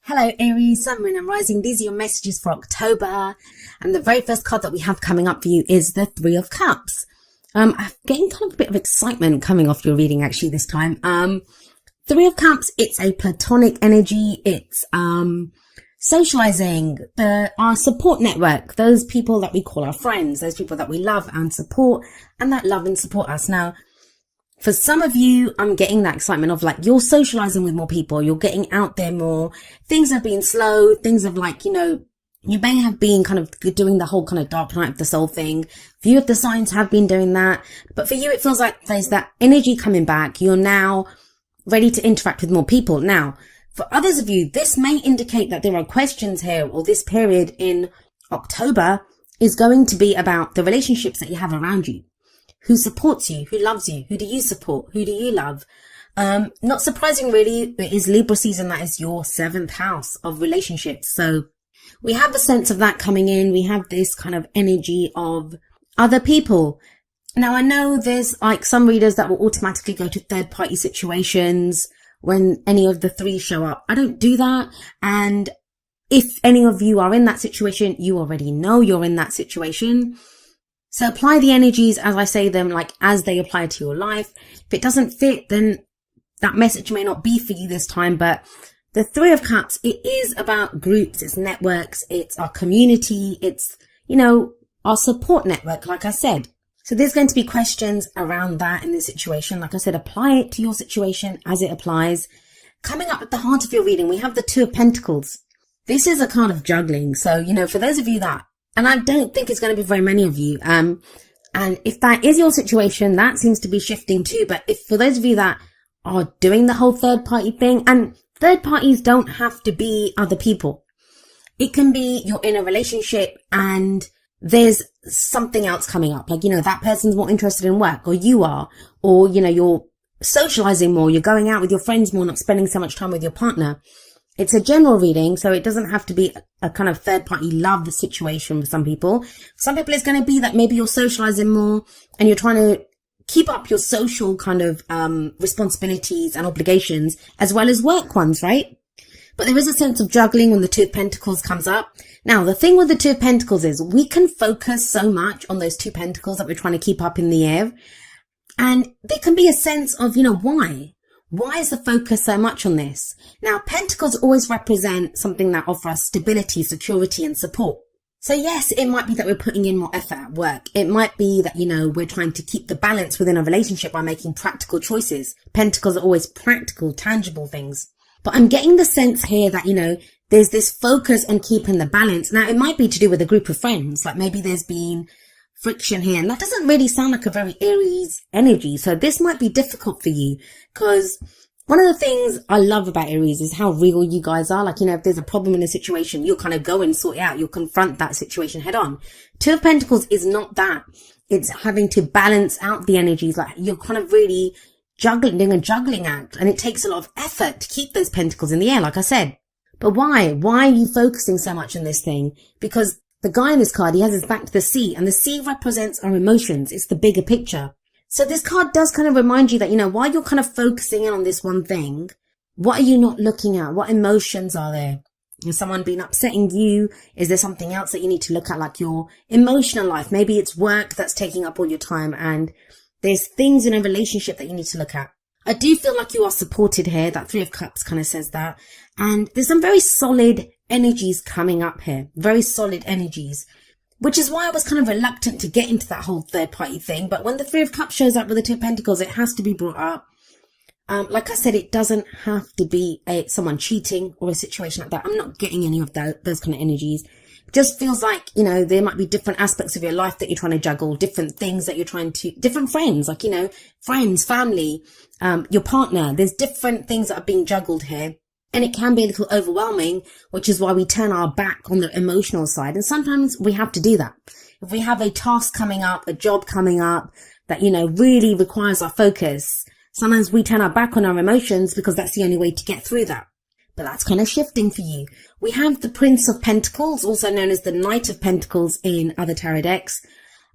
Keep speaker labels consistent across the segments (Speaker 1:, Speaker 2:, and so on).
Speaker 1: Hello Aries, Sun, Moon and Rising. These are your messages for October. And the very first card that we have coming up for you is the Three of Cups. I'm getting kind of a bit of excitement coming off your reading actually this time. Three of Cups, it's a platonic energy. It's socializing, our support network, those people that we call our friends, those people that we love and support and that love and support us. Now, for some of you, I'm getting that excitement of like, you're socializing with more people, you're getting out there more, things have been slow, things have like, you may have been kind of doing the whole kind of dark night of the soul thing. Few of the signs have been doing that, but for you, it feels like there's that energy coming back. You're now ready to interact with more people. Now, for others of you, this may indicate that there are questions here, or this period in October is going to be about the relationships that you have around you. Who supports you? Who loves you? Who do you support? Who do you love? Not surprising really, it is Libra season. That is your 7th house of relationships. So we have a sense of that coming in. We have this kind of energy of other people. Now I know there's like some readers that will automatically go to third party situations when any of the three show up. I don't do that. And if any of you are in that situation, you already know you're in that situation. So apply the energies as I say them, like as they apply to your life. If it doesn't fit, then that message may not be for you this time. But the Three of Cups, it is about groups, it's networks, it's our community, it's, our support network, like I said. So there's going to be questions around that in this situation. Like I said, apply it to your situation as it applies. Coming up at the heart of your reading, we have the Two of Pentacles. This is a card of juggling. So, for those of you that, and I don't think it's going to be very many of you. And if that is your situation, that seems to be shifting too. But if for those of you that are doing the whole third party thing, and third parties don't have to be other people. It can be you're in a relationship and there's something else coming up. Like, that person's more interested in work, or you are, or, you're socializing more. You're going out with your friends more, not spending so much time with your partner. It's a general reading, so it doesn't have to be a kind of third-party love situation for some people. For some people, it's going to be that maybe you're socializing more and you're trying to keep up your social kind of responsibilities and obligations as well as work ones, right? But there is a sense of juggling when the Two of Pentacles comes up. Now, the thing with the Two of Pentacles is we can focus so much on those two pentacles that we're trying to keep up in the air. And there can be a sense of, why? Why is the focus so much on this? Now, pentacles always represent something that offers us stability, security, and support. So yes, it might be that we're putting in more effort at work. It might be that, we're trying to keep the balance within a relationship by making practical choices. Pentacles are always practical, tangible things. But I'm getting the sense here that, there's this focus on keeping the balance. Now, it might be to do with a group of friends. Like maybe there's been friction here, and that doesn't really sound like a very Aries energy. So this might be difficult for you, because one of the things I love about Aries is how real you guys are. Like, if there's a problem in a situation, you'll kind of go and sort it out. You'll confront that situation head on. Two of Pentacles is not that. It's having to balance out the energies. Like you're kind of really doing a juggling act, and it takes a lot of effort to keep those pentacles in the air, like I said. But why? Why are you focusing so much on this thing? Because the guy in this card, he has his back to the sea, and the sea represents our emotions. It's the bigger picture. So this card does kind of remind you that, while you're kind of focusing in on this one thing, what are you not looking at? What emotions are there? Has someone been upsetting you? Is there something else that you need to look at, like your emotional life? Maybe it's work that's taking up all your time, and there's things in a relationship that you need to look at. I do feel like you are supported here. That Three of Cups kind of says that. And there's some very solid energies coming up here. Very solid energies. Which is why I was kind of reluctant to get into that whole third party thing. But when the Three of Cups shows up with the Two of Pentacles, it has to be brought up. Like I said, it doesn't have to be someone cheating or a situation like that. I'm not getting any of those kind of energies. It just feels like, there might be different aspects of your life that you're trying to juggle, different things that you're trying to, different friends, like, friends, family, your partner. There's different things that are being juggled here. And it can be a little overwhelming, which is why we turn our back on the emotional side. And sometimes we have to do that. If we have a task coming up, a job coming up that, really requires our focus, sometimes we turn our back on our emotions because that's the only way to get through that. But that's kind of shifting for you. We have the Prince of Pentacles, also known as the Knight of Pentacles in other tarot decks,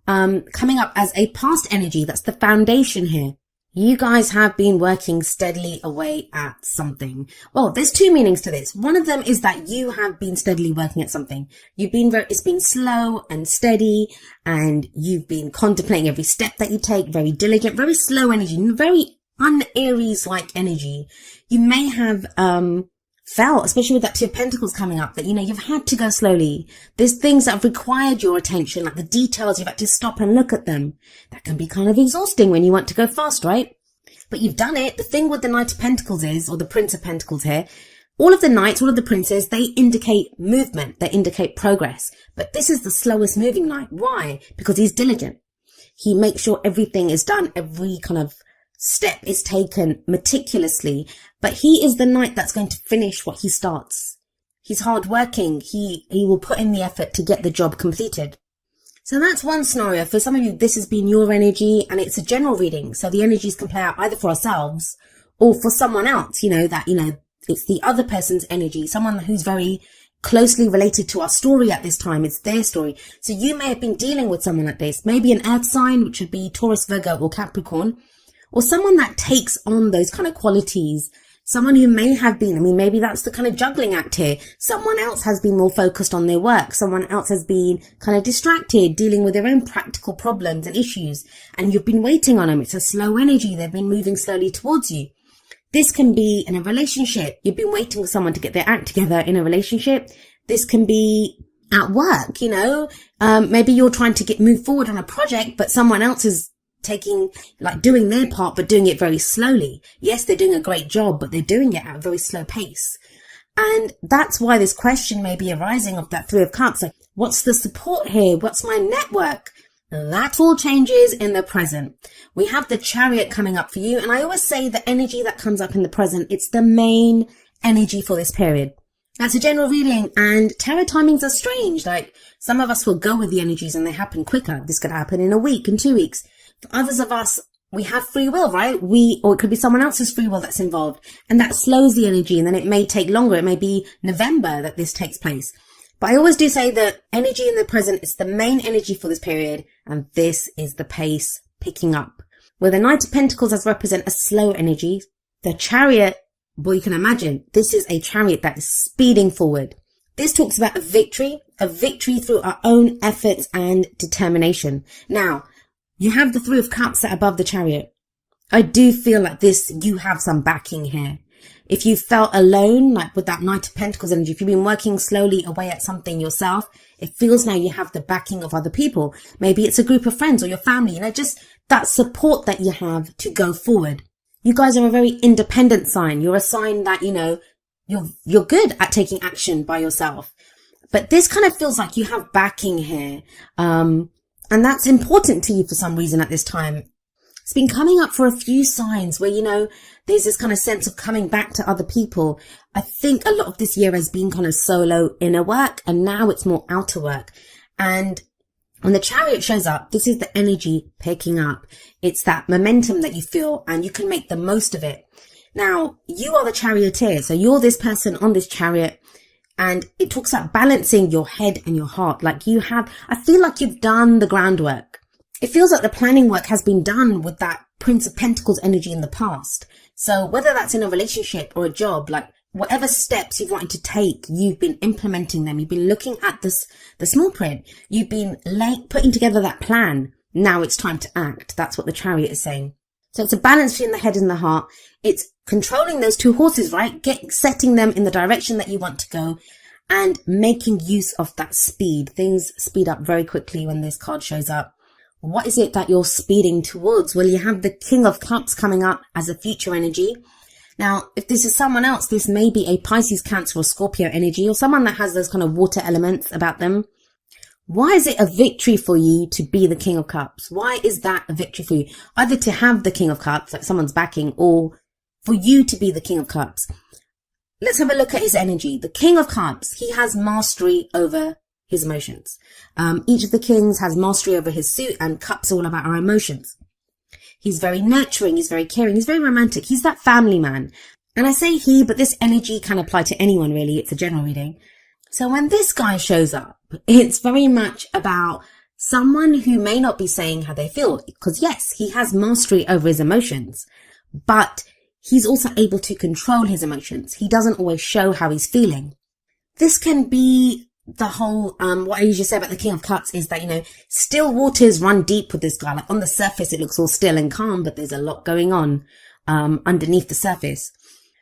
Speaker 1: coming up as a past energy. That's the foundation here. You guys have been working steadily away at something. Well, there's two meanings to this. One of them is that you have been steadily working at something. It's been slow and steady, and you've been contemplating every step that you take, very diligent, very slow energy, very un-Aries-like energy. You may have, felt, especially with that Two of Pentacles coming up, that, you've had to go slowly. There's things that have required your attention, like the details, you've had to stop and look at them. That can be kind of exhausting when you want to go fast, right? But you've done it. The thing with the Knight of Pentacles is, or the Prince of Pentacles here, all of the knights, all of the princes, they indicate movement, they indicate progress. But this is the slowest moving knight. Why? Because he's diligent. He makes sure everything is done, every kind of step is taken meticulously, but he is the knight that's going to finish what he starts. He's hardworking. He will put in the effort to get the job completed. So that's one scenario. For some of you, this has been your energy, and it's a general reading. So the energies can play out either for ourselves or for someone else, it's the other person's energy, someone who's very closely related to our story at this time. It's their story. So you may have been dealing with someone like this, maybe an earth sign, which would be Taurus, Virgo, or Capricorn, or someone that takes on those kind of qualities. Someone who may have been, maybe that's the kind of juggling act here. Someone else has been more focused on their work. Someone else has been kind of distracted, dealing with their own practical problems and issues. And you've been waiting on them. It's a slow energy. They've been moving slowly towards you. This can be in a relationship. You've been waiting for someone to get their act together in a relationship. This can be at work, maybe you're trying to move forward on a project, but someone else is doing their part, but doing it very slowly. Yes, they're doing a great job, but they're doing it at a very slow pace. And that's why this question may be arising of that Three of Cups. Like, what's the support here? What's my network? That all changes in the present. We have the Chariot coming up for you. And I always say the energy that comes up in the present, it's the main energy for this period. That's a general reading, and tarot timings are strange. Like, some of us will go with the energies and they happen quicker. This could happen in a week, in 2 weeks. For others of us, we have free will, right? Or it could be someone else's free will that's involved, and that slows the energy, and then it may take longer. It may be November that this takes place. But I always do say that energy in the present is the main energy for this period, and this is the pace picking up. Where the Knight of Pentacles does represent a slow energy, the Chariot, well, you can imagine, this is a chariot that is speeding forward. This talks about a victory through our own efforts and determination. Now, you have the Three of Cups set above the Chariot. I do feel like you have some backing here. If you felt alone, like with that Knight of Pentacles energy, if you've been working slowly away at something yourself, it feels now you have the backing of other people. Maybe it's a group of friends or your family, just that support that you have to go forward. You guys are a very independent sign. You're a sign that, you're good at taking action by yourself. But this kind of feels like you have backing here. And that's important to you for some reason at this time. It's been coming up for a few signs where, there's this kind of sense of coming back to other people. I think a lot of this year has been kind of solo inner work, and now it's more outer work. And when the Chariot shows up, this is the energy picking up. It's that momentum that you feel, and you can make the most of it. Now, you are the charioteer. So you're this person on this chariot. And it talks about balancing your head and your heart. I feel like you've done the groundwork. It feels like the planning work has been done with that Prince of Pentacles energy in the past. So whether that's in a relationship or a job, whatever steps you've wanted to take, you've been implementing them. You've been looking at the small print. You've been putting together that plan. Now it's time to act. That's what the Chariot is saying. So it's a balance between the head and the heart. It's controlling those two horses, right? Setting them in the direction that you want to go and making use of that speed. Things speed up very quickly when this card shows up. What is it that you're speeding towards? Well, you have the King of Cups coming up as a future energy. Now, if this is someone else, this may be a Pisces, Cancer, or Scorpio energy, or someone that has those kind of water elements about them. Why is it a victory for you to be the King of Cups? Why is that a victory for you? Either to have the King of Cups, like someone's backing, or for you to be the King of Cups. Let's have a look at his energy. The King of Cups, he has mastery over his emotions. Each of the kings has mastery over his suit, and cups are all about our emotions. He's very nurturing, he's very caring, he's very romantic. He's that family man. And I say he, but this energy can apply to anyone really. It's a general reading. So when this guy shows up, it's very much about someone who may not be saying how they feel, because yes, he has mastery over his emotions, but he's also able to control his emotions. He doesn't always show how he's feeling. This can be the whole, what I usually say about the King of Cups is that, still waters run deep with this guy. Like on the surface, it looks all still and calm, but there's a lot going on, underneath the surface.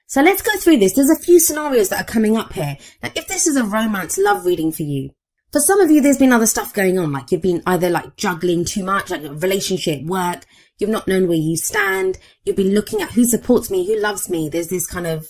Speaker 1: So let's go through this. There's a few scenarios that are coming up here. Now, if this is a romance love reading for you, for some of you, there's been other stuff going on. Like you've been either like juggling too much, like relationship, work. You've not known where you stand. You've been looking at who supports me, who loves me. There's this kind of,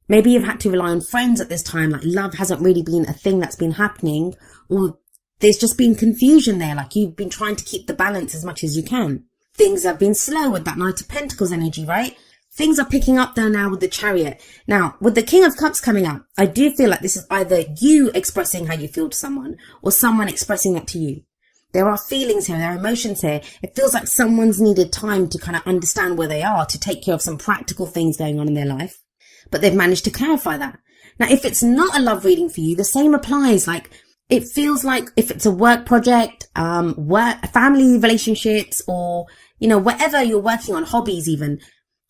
Speaker 1: maybe you've had to rely on friends at this time. Like love hasn't really been a thing that's been happening, or there's just been confusion there. Like you've been trying to keep the balance as much as you can. Things have been slow with that Knight of Pentacles energy, right? Things are picking up though now with the Chariot. Now, with the King of Cups coming up, I do feel like this is either you expressing how you feel to someone or someone expressing that to you. There are feelings here, there are emotions here. It feels like someone's needed time to kind of understand where they are, to take care of some practical things going on in their life. But they've managed to clarify that. Now, if it's not a love reading for you, the same applies. Like, it feels like if it's a work project, family relationships, or, whatever you're working on, hobbies even,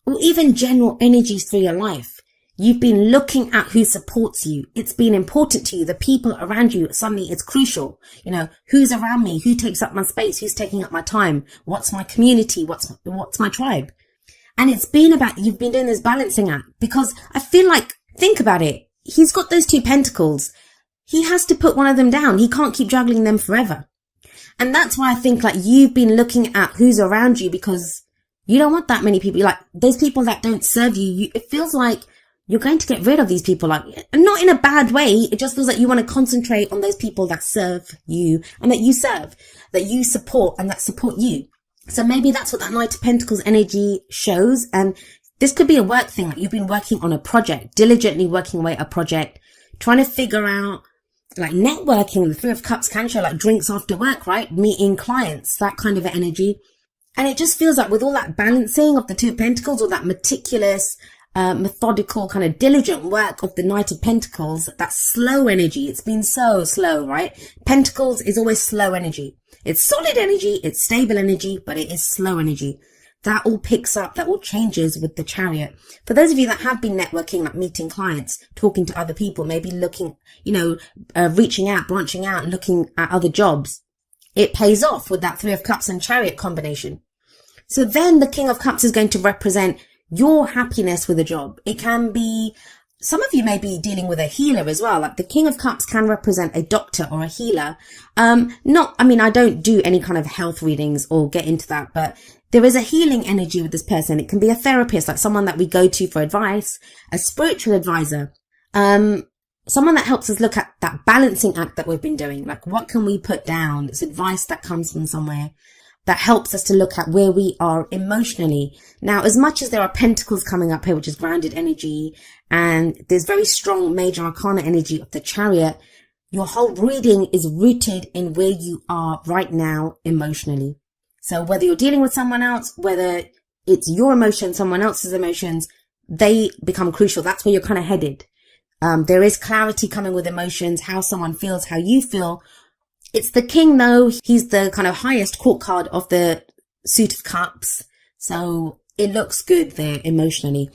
Speaker 1: or even general energies through your life, you've been looking at who supports you. It's been important to you. The people around you, suddenly it's crucial. Who's around me? Who takes up my space? Who's taking up my time? What's my community? What's my tribe? And it's been about, you've been doing this balancing act, because I feel like, think about it. He's got those 2 pentacles. He has to put one of them down. He can't keep juggling them forever. And that's why I think like you've been looking at who's around you, because you don't want that many people. Like those people that don't serve you, it feels like you're going to get rid of these people, like not in a bad way. It just feels like you want to concentrate on those people that serve you and that you serve, that you support and that support you. So maybe that's what that Knight of Pentacles energy shows. And this could be a work thing. Like you've been working on a project, diligently working away at a project, trying to figure out like networking. The 3 of Cups can show like drinks after work, right? Meeting clients, that kind of energy. And it just feels like with all that balancing of the 2 of Pentacles, or that meticulous, methodical kind of diligent work of the Knight of Pentacles, that slow energy. It's been so slow, right? Pentacles is always slow energy. It's solid energy, it's stable energy, but it is slow energy. That all picks up, that all changes with the Chariot. For those of you that have been networking, like meeting clients, talking to other people, maybe looking, reaching out, branching out, and looking at other jobs, it pays off with that 3 of Cups and Chariot combination. So then the King of Cups is going to represent your happiness with a job. It can be, some of you may be dealing with a healer as well. Like the King of Cups can represent a doctor or a healer. I don't do any kind of health readings or get into that, but there is a healing energy with this person. It can be a therapist, like someone that we go to for advice, a spiritual advisor, someone that helps us look at that balancing act that we've been doing. Like what can we put down? It's advice that comes from somewhere that helps us to look at where we are emotionally. Now, as much as there are pentacles coming up here, which is grounded energy, and there's very strong major arcana energy of the Chariot, your whole reading is rooted in where you are right now emotionally. So whether you're dealing with someone else, whether it's your emotions, someone else's emotions, they become crucial. That's where you're kind of headed. There is clarity coming with emotions, how someone feels, how you feel. It's the King though. He's the kind of highest court card of the suit of cups. So it looks good there emotionally.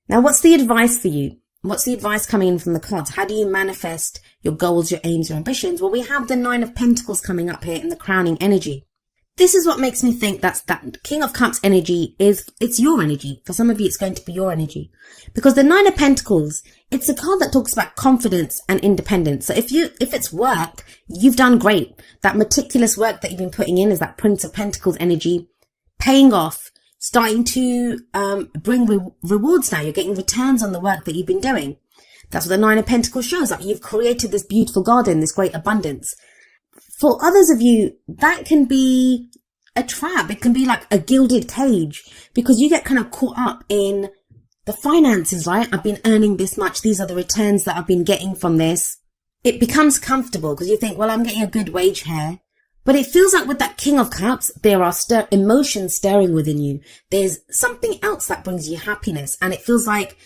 Speaker 1: Now, what's the advice for you? What's the advice coming in from the cards? How do you manifest your goals, your aims, your ambitions? Well, we have the 9 of Pentacles coming up here in the crowning energy. This is what makes me think that King of Cups energy it's your energy. For some of you, it's going to be your energy. Because the 9 of Pentacles, it's a card that talks about confidence and independence. So if it's work, you've done great. That meticulous work that you've been putting in is that Prince of Pentacles energy, paying off, starting to bring rewards now. You're getting returns on the work that you've been doing. That's what the 9 of Pentacles shows. Like you've created this beautiful garden, this great abundance. For others of you, that can be a trap. It can be like a gilded cage, because you get kind of caught up in the finances, right? I've been earning this much. These are the returns that I've been getting from this. It becomes comfortable because you think, well, I'm getting a good wage here. But it feels like with that King of Cups, there are emotions stirring within you. There's something else that brings you happiness. And it feels like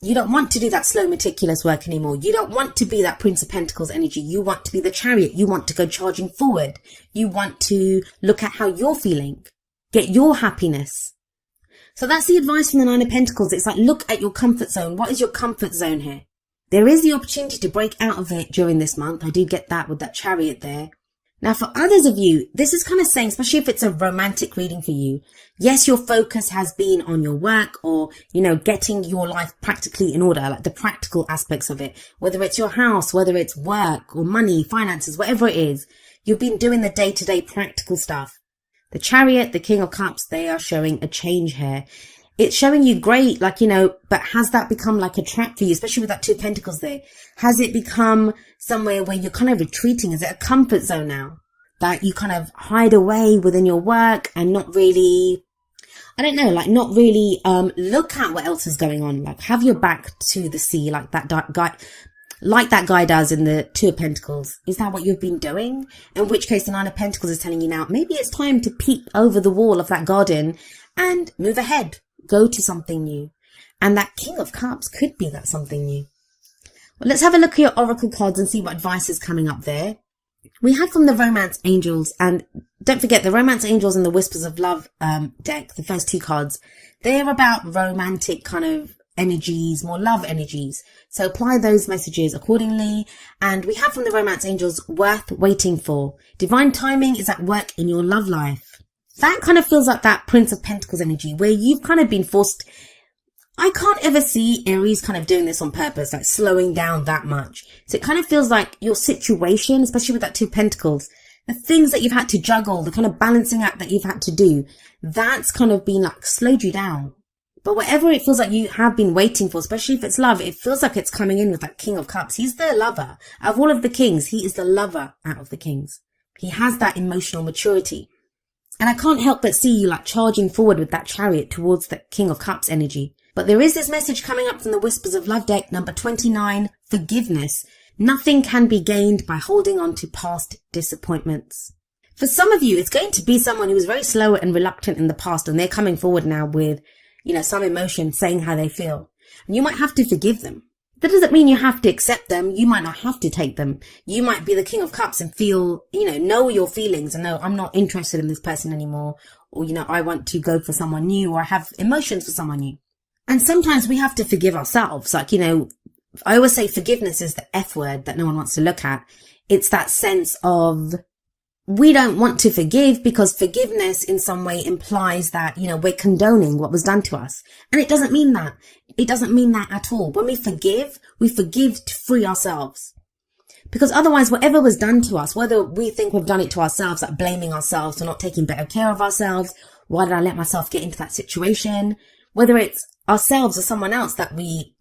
Speaker 1: You don't want to do that slow, meticulous work anymore. You don't want to be that Prince of Pentacles energy. You want to be the Chariot. You want to go charging forward. You want to look at how you're feeling. Get your happiness. So that's the advice from the Nine of Pentacles. It's like, look at your comfort zone. What is your comfort zone here? There is the opportunity to break out of it during this month. I do get that with that Chariot there. Now, for others of you, this is kind of saying, especially if it's a romantic reading for you, yes, your focus has been on your work or, getting your life practically in order, like the practical aspects of it, whether it's your house, whether it's work or money, finances, whatever it is, you've been doing the day-to-day practical stuff. The Chariot, the King of Cups, they are showing a change here. It's showing you great, but has that become like a trap for you, especially with that Two of Pentacles there? Has it become somewhere where you're kind of retreating? Is it a comfort zone now that you kind of hide away within your work and not really, look at what else is going on? Like, have your back to the sea like that guy does in the Two of Pentacles. Is that what you've been doing? In which case the Nine of Pentacles is telling you now, maybe it's time to peek over the wall of that garden and move ahead. Go to something new. And that King of Cups could be that something new. Well, let's have a look at your oracle cards and see what advice is coming up there. We have from the Romance Angels, and don't forget the Romance Angels and the Whispers of Love deck, the first two cards, they're about romantic kind of energies, more love energies. So apply those messages accordingly. And we have from the Romance Angels, worth waiting for. Divine timing is at work in your love life. That kind of feels like that Prince of Pentacles energy where you've kind of been forced. I can't ever see Aries kind of doing this on purpose, like slowing down that much. So it kind of feels like your situation, especially with that Two of Pentacles, the things that you've had to juggle, the kind of balancing act that you've had to do, that's kind of been like slowed you down. But whatever it feels like you have been waiting for, especially if it's love, it feels like it's coming in with that King of Cups. He's the lover. Out of all of the kings, he is the lover out of the kings. He has that emotional maturity. And I can't help but see you like charging forward with that Chariot towards the King of Cups energy. But there is this message coming up from the Whispers of Love deck, number 29, forgiveness. Nothing can be gained by holding on to past disappointments. For some of you, it's going to be someone who was very slow and reluctant in the past, and they're coming forward now with, some emotion, saying how they feel. And you might have to forgive them. That doesn't mean you have to accept them. You might not have to take them. You might be the King of Cups and feel, know your feelings and know I'm not interested in this person anymore. Or, I want to go for someone new, or I have emotions for someone new. And sometimes we have to forgive ourselves. Like, I always say forgiveness is the F word that no one wants to look at. It's that sense of we don't want to forgive because forgiveness in some way implies that, we're condoning what was done to us. And it doesn't mean that. It doesn't mean that at all. When we forgive to free ourselves. Because otherwise, whatever was done to us, whether we think we've done it to ourselves, like blaming ourselves for not taking better care of ourselves, why did I let myself get into that situation? Whether it's ourselves or someone else that we,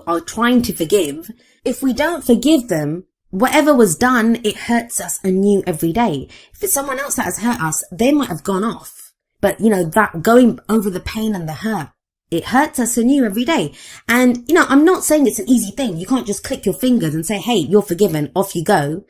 Speaker 1: are trying to forgive, if we don't forgive them, whatever was done, it hurts us anew every day. If it's someone else that has hurt us, they might have gone off. But, that going over the pain and the hurt, it hurts us anew every day. And, I'm not saying it's an easy thing. You can't just click your fingers and say, hey, you're forgiven, off you go.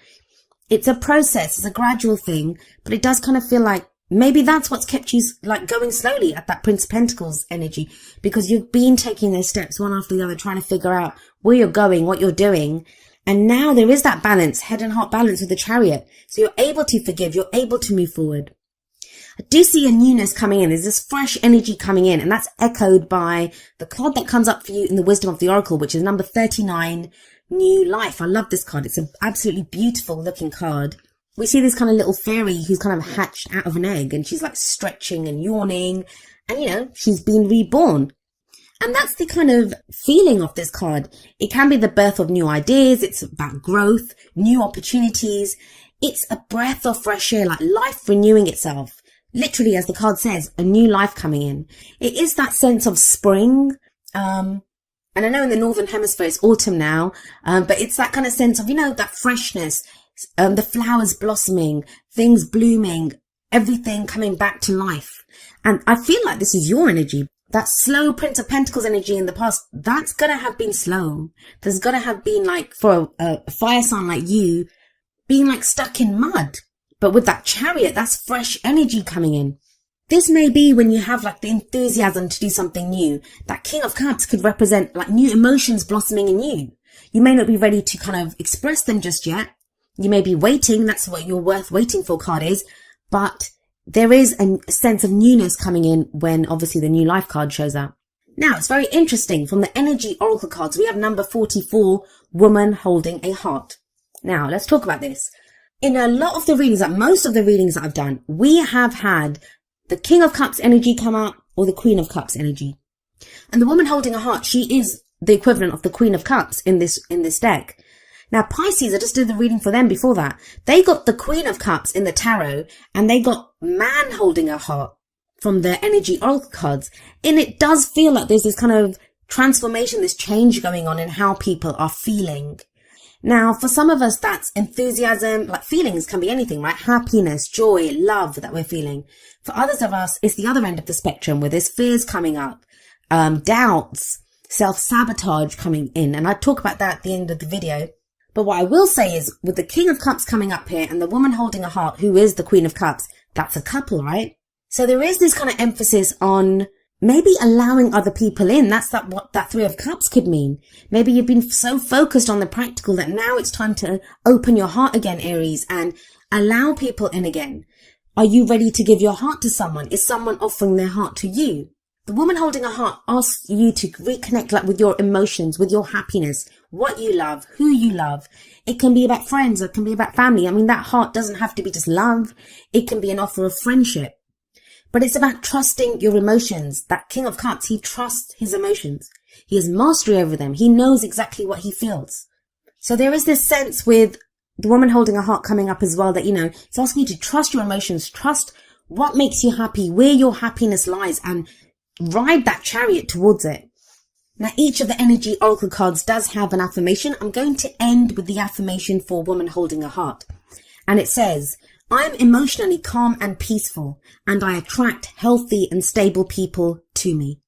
Speaker 1: It's a process. It's a gradual thing. But it does kind of feel like maybe that's what's kept you like going slowly at that Prince of Pentacles energy, because you've been taking those steps one after the other, trying to figure out where you're going, what you're doing. And now there is that balance, head and heart balance with the Chariot. So you're able to forgive, you're able to move forward. I do see a newness coming in. There's this fresh energy coming in, and that's echoed by the card that comes up for you in the Wisdom of the Oracle, which is number 39, New Life. I love this card. It's an absolutely beautiful looking card. We see this kind of little fairy who's kind of hatched out of an egg, and she's like stretching and yawning, and she's been reborn. And that's the kind of feeling of this card. It can be the birth of new ideas. It's about growth, new opportunities. It's a breath of fresh air, like life renewing itself. Literally, as the card says, a new life coming in. It is that sense of spring. And I know in the Northern Hemisphere it's autumn now, but it's that kind of sense of, that freshness, the flowers blossoming, things blooming, everything coming back to life. And I feel like this is your energy. That slow Prince of Pentacles energy in the past, that's going to have been slow. There's going to have been like, for a fire sign like you, being like stuck in mud. But with that Chariot, that's fresh energy coming in. This may be when you have like the enthusiasm to do something new. That King of Cups could represent like new emotions blossoming in you. You may not be ready to kind of express them just yet. You may be waiting. That's what your worth waiting for card is. But there is a sense of newness coming in when obviously the new life card shows up. Now, it's very interesting. From the energy oracle cards, we have number 44, woman holding a heart. Now, let's talk about this. In a lot of the readings, like most of the readings that I've done, we have had the King of Cups energy come out or the Queen of Cups energy. And the woman holding a heart, she is the equivalent of the Queen of Cups in this deck. Now, Pisces, I just did the reading for them before that. They got the Queen of Cups in the tarot and they got man holding a heart from their energy oracle cards. And it does feel like there's this kind of transformation, this change going on in how people are feeling. Now, for some of us, that's enthusiasm, like feelings can be anything, right? Happiness, joy, love that we're feeling. For others of us, it's the other end of the spectrum where there's fears coming up, doubts, self-sabotage coming in. And I talk about that at the end of the video. But what I will say is with the King of Cups coming up here and the woman holding a heart, who is the Queen of Cups, that's a couple, right? So there is this kind of emphasis on maybe allowing other people in. That's what that Three of Cups could mean. Maybe you've been so focused on the practical that now it's time to open your heart again, Aries, and allow people in again. Are you ready to give your heart to someone? Is someone offering their heart to you? The woman holding a heart asks you to reconnect like with your emotions, with your happiness, what you love, who you love. It can be about friends, it can be about family. I mean, that heart doesn't have to be just love. It can be an offer of friendship. But it's about trusting your emotions. That King of Cups, he trusts his emotions. He has mastery over them. He knows exactly what he feels. So there is this sense with the woman holding a heart coming up as well that, it's asking you to trust your emotions, trust what makes you happy, where your happiness lies, and ride that chariot towards it. Now, each of the energy oracle cards does have an affirmation. I'm going to end with the affirmation for woman holding a heart. And it says, I'm emotionally calm and peaceful, and I attract healthy and stable people to me.